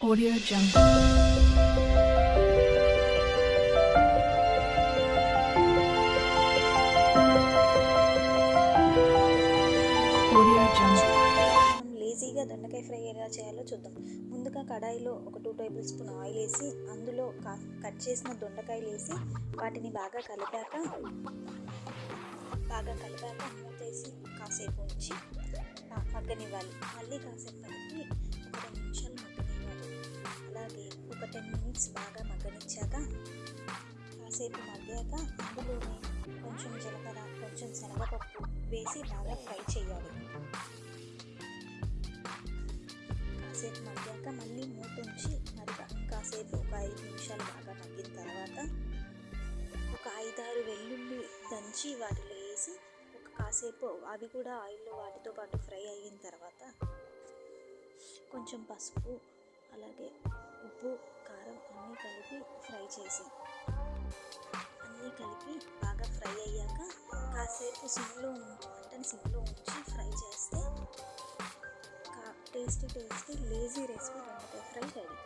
Audio Jungle. Audio Jungle. మనం లేజీగా దొండకాయ ఫ్రై ఎలా చేయాలో చూద్దాం. ముందుగా కడాయిలో ఒక 2 టేబుల్ స్పూన్ ఆయిల్ వేసి అందులో కట్ చేసిన దొండకాయలు వేసి వాటిని బాగా కలిపాక మూతేసి కాసేపు ఉంచి మగ్గనివ్వాలి. మళ్ళీ కాసేపు కలిపి ఒక 2 నిమిషాలు మగ్గనివ్వాలి. అలాగే ఒక 10 మినిట్స్ బాగా మగ్గనిచ్చాక కాసేపు మగ్గాక అందులోనే కొంచెం జీలకర్ర, కొంచెం శనగపప్పు వేసి బాగా ఫ్రై చేయాలి. కాసేపు మగ్గాక మళ్ళీ మూత ఉంచి మరి కాసేపు ఒక 5 నిమిషాలు బాగా మగ్గిన తర్వాత ఒక 5-6 వెల్లుల్లి దంచి వాటిలో వేసి ఒక కాసేపు అవి కూడా ఆయిల్లో వాటితో పాటు ఫ్రై అయిన తర్వాత కొంచెం పసుపు, అలాగే ఉప్పు, కారం అన్నీ కలిపి ఫ్రై చేసి బాగా ఫ్రై అయ్యాక కాసేపు మంటని సిమ్లో ఉంచి ఫ్రై చేస్తే టేస్టీ లేజీ రెసిపీ దొండకాయ ఫ్రై రెడీ.